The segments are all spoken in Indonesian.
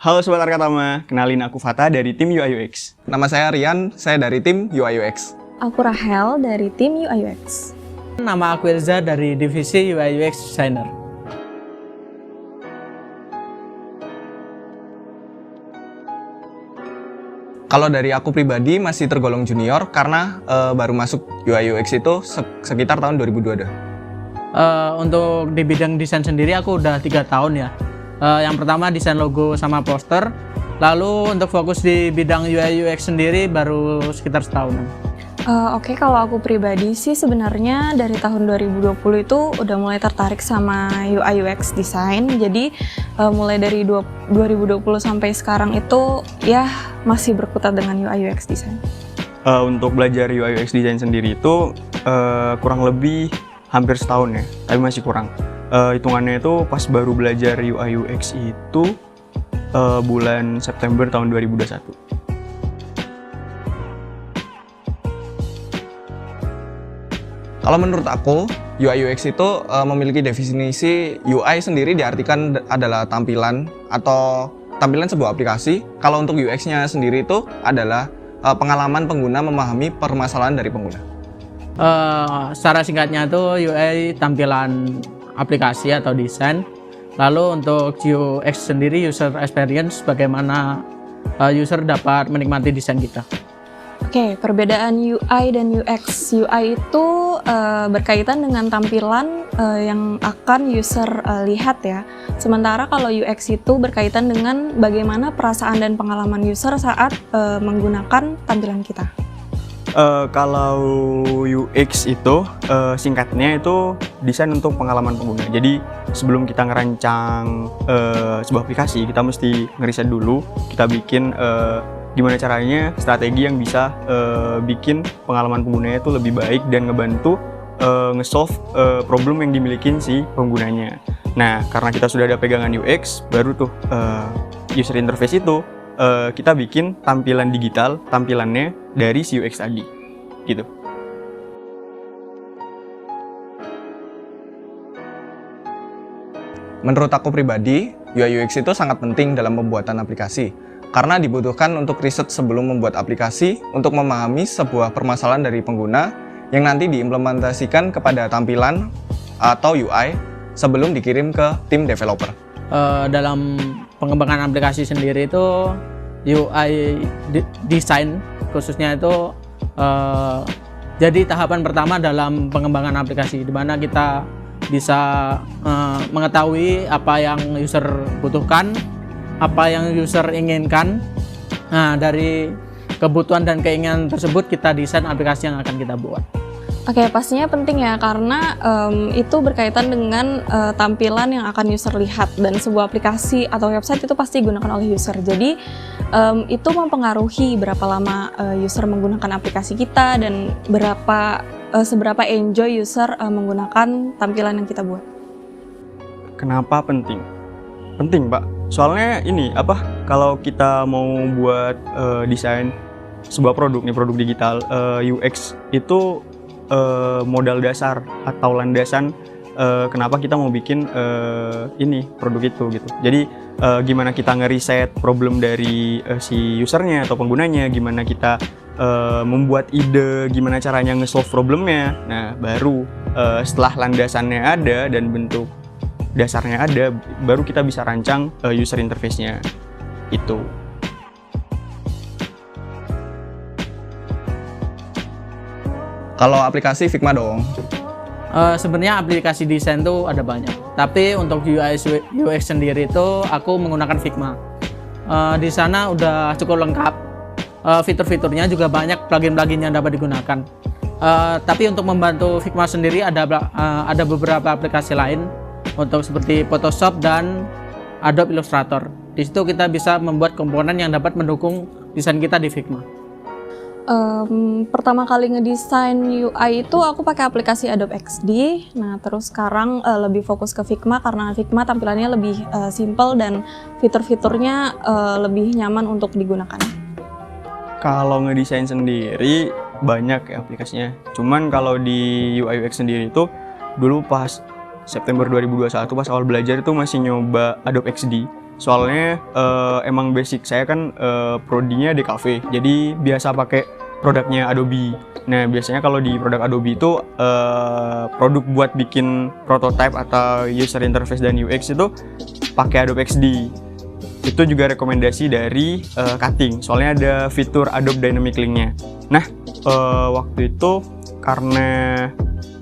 Halo Sobat Arkatama, kenalin aku Fata dari tim UI UX. Nama saya Rian, saya dari tim UI UX. Aku Rahel dari tim UI UX. Nama aku Elza dari divisi UI UX Designer. Kalau dari aku pribadi masih tergolong junior karena baru masuk UI UX itu sekitar tahun 2022. Untuk di bidang desain sendiri aku udah 3 tahun ya. Yang pertama desain logo sama poster. Lalu untuk fokus di bidang UI UX sendiri baru sekitar setahunan. Oke, kalau aku pribadi sih sebenarnya dari tahun 2020 itu udah mulai tertarik sama UI UX design. Jadi mulai dari 2020 sampai sekarang itu ya masih berkutat dengan UI UX design. Untuk belajar UI UX design sendiri itu kurang lebih hampir setahun ya, tapi masih kurang. Hitungannya itu pas baru belajar UI UX itu bulan September tahun 2021. Kalau menurut aku, UI UX itu memiliki definisi UI sendiri diartikan adalah tampilan atau tampilan sebuah aplikasi. Kalau untuk UX-nya sendiri itu adalah pengalaman pengguna memahami permasalahan dari pengguna. Secara singkatnya itu UI tampilan aplikasi atau desain. Lalu untuk UX sendiri user experience, bagaimana user dapat menikmati desain kita. Oke, perbedaan UI dan UX. UI itu berkaitan dengan tampilan yang akan user lihat ya. Sementara kalau UX itu berkaitan dengan bagaimana perasaan dan pengalaman user saat menggunakan tampilan kita. Kalau UX itu singkatnya itu desain untuk pengalaman pengguna. Jadi sebelum kita ngerancang sebuah aplikasi, kita mesti ngeriset dulu, kita bikin gimana caranya strategi yang bisa bikin pengalaman penggunanya itu lebih baik dan ngebantu nge-solve problem yang dimiliki si penggunanya. Nah, karena kita sudah ada pegangan UX, baru tuh user interface itu kita bikin tampilan digital, tampilannya dari si UX tadi, gitu. Menurut aku pribadi, UI UX itu sangat penting dalam pembuatan aplikasi karena dibutuhkan untuk riset sebelum membuat aplikasi untuk memahami sebuah permasalahan dari pengguna yang nanti diimplementasikan kepada tampilan atau UI sebelum dikirim ke tim developer. Dalam pengembangan aplikasi sendiri itu UI design khususnya itu jadi tahapan pertama dalam pengembangan aplikasi, di mana kita bisa mengetahui apa yang user butuhkan, apa yang user inginkan. Nah, dari kebutuhan dan keinginan tersebut kita desain aplikasi yang akan kita buat. Oke, pastinya penting ya karena itu berkaitan dengan tampilan yang akan user lihat, dan sebuah aplikasi atau website itu pasti digunakan oleh user. Jadi itu mempengaruhi berapa lama user menggunakan aplikasi kita dan seberapa enjoy user menggunakan tampilan yang kita buat. Kenapa penting? Penting, Pak. Soalnya ini kalau kita mau buat desain sebuah produk digital, UX itu modal dasar atau landasan kenapa kita mau bikin produk itu gitu. Jadi gimana kita ngeriset problem dari si usernya atau penggunanya, gimana kita membuat ide, gimana caranya nge-solve problemnya. Nah, baru setelah landasannya ada dan bentuk dasarnya ada, baru kita bisa rancang user interface-nya itu. Kalau aplikasi Figma dong. Sebenarnya aplikasi desain tuh ada banyak, tapi untuk UI UX sendiri itu aku menggunakan Figma. Di sana udah cukup lengkap, fitur-fiturnya juga banyak, plugin-plugin yang dapat digunakan. Tapi untuk membantu Figma sendiri ada beberapa aplikasi lain untuk seperti Photoshop dan Adobe Illustrator. Di situ kita bisa membuat komponen yang dapat mendukung desain kita di Figma. Pertama kali ngedesain UI itu aku pakai aplikasi Adobe XD. Nah, terus sekarang lebih fokus ke Figma karena Figma tampilannya lebih simple dan fitur-fiturnya lebih nyaman untuk digunakan. Kalau ngedesain sendiri banyak ya aplikasinya. Cuman kalau di UI UX sendiri itu dulu pas September 2021 pas awal belajar itu masih nyoba Adobe XD Soalnya emang basic saya kan prodinya DKV, jadi biasa pakai produknya Adobe. Nah, biasanya kalau di produk Adobe itu produk buat bikin prototype atau user interface dan UX itu pakai Adobe XD. Itu juga rekomendasi dari Cutting, soalnya ada fitur Adobe Dynamic Link-nya. Nah, waktu itu karena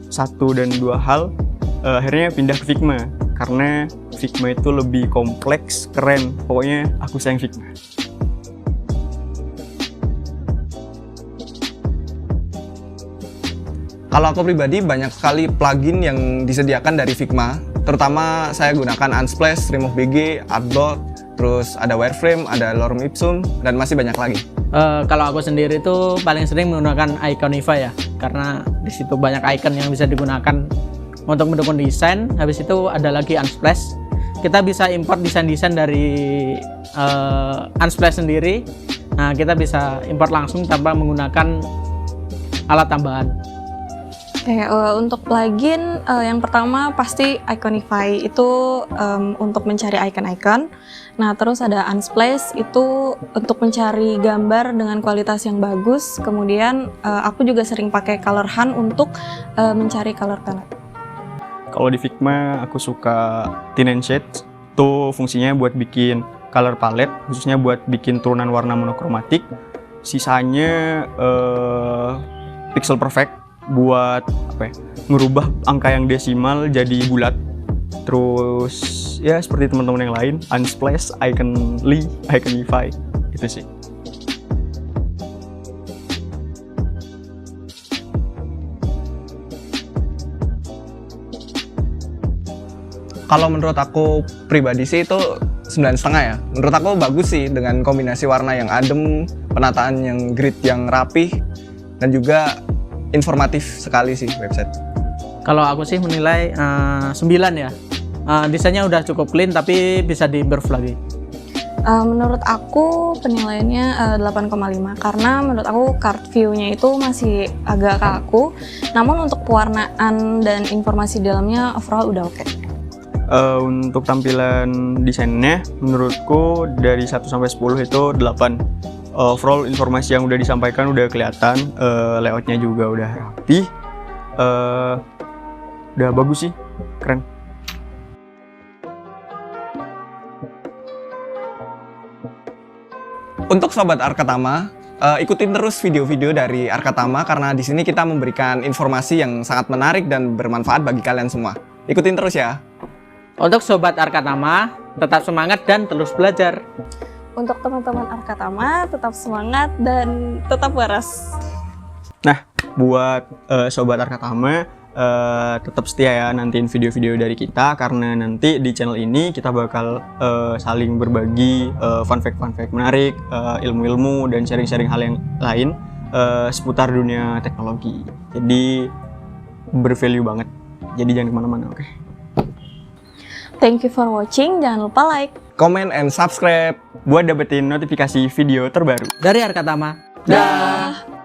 satu dan dua hal, akhirnya pindah ke Figma. Karena Figma itu lebih kompleks, keren. Pokoknya aku sayang Figma. Kalau aku pribadi banyak sekali plugin yang disediakan dari Figma. Terutama saya gunakan Unsplash, Remove BG, Artboard, terus ada Wireframe, ada Lorem Ipsum, dan masih banyak lagi. Kalau aku sendiri itu paling sering menggunakan Iconify ya, karena di situ banyak icon yang bisa digunakan untuk mendukung desain. Habis itu ada lagi Unsplash. Kita bisa import desain-desain dari Unsplash sendiri. Nah, kita bisa import langsung tanpa menggunakan alat tambahan. Oke, untuk plugin yang pertama pasti Iconify itu untuk mencari icon-icon. Nah, terus ada Unsplash itu untuk mencari gambar dengan kualitas yang bagus. Kemudian aku juga sering pakai Color Hunt untuk mencari color palette. Kalau di Figma aku suka Tint and Shades, itu fungsinya buat bikin color palette, khususnya buat bikin turunan warna monokromatik. Sisanya Pixel Perfect buat ngerubah angka yang desimal jadi bulat. Terus ya seperti teman-teman yang lain, Unsplash, Iconly, Iconify, itu sih. Kalau menurut aku pribadi sih itu 9,5 ya. Menurut aku bagus sih dengan kombinasi warna yang adem, penataan yang grid yang rapih, dan juga informatif sekali sih website. Kalau aku sih menilai 9 ya. Desainnya udah cukup clean tapi bisa di-improve lagi. Menurut aku penilaiannya 8,5 karena menurut aku card view-nya itu masih agak kaku. Namun untuk pewarnaan dan informasi di dalamnya overall udah oke. Untuk tampilan desainnya menurutku dari 1 sampai 10 itu 8. Overall informasi yang udah disampaikan udah kelihatan, layoutnya juga udah rapi, udah bagus sih, keren. Untuk Sobat Arkatama, ikutin terus video-video dari Arkatama karena di sini kita memberikan informasi yang sangat menarik dan bermanfaat bagi kalian semua. Ikutin terus ya. Untuk Sobat Arkatama, tetap semangat dan terus belajar. Untuk teman-teman Arkatama, tetap semangat dan tetap waras. Nah, buat Sobat Arkatama, tetap setia ya nantiin video-video dari kita, karena nanti di channel ini kita bakal saling berbagi fun fact menarik, ilmu-ilmu, dan sharing-sharing hal yang lain seputar dunia teknologi. Jadi bervalue banget. Jadi jangan kemana-mana, oke? Thank you for watching. Jangan lupa like, Comment and subscribe. Buat dapetin notifikasi video terbaru. Dari Arkatama. dah.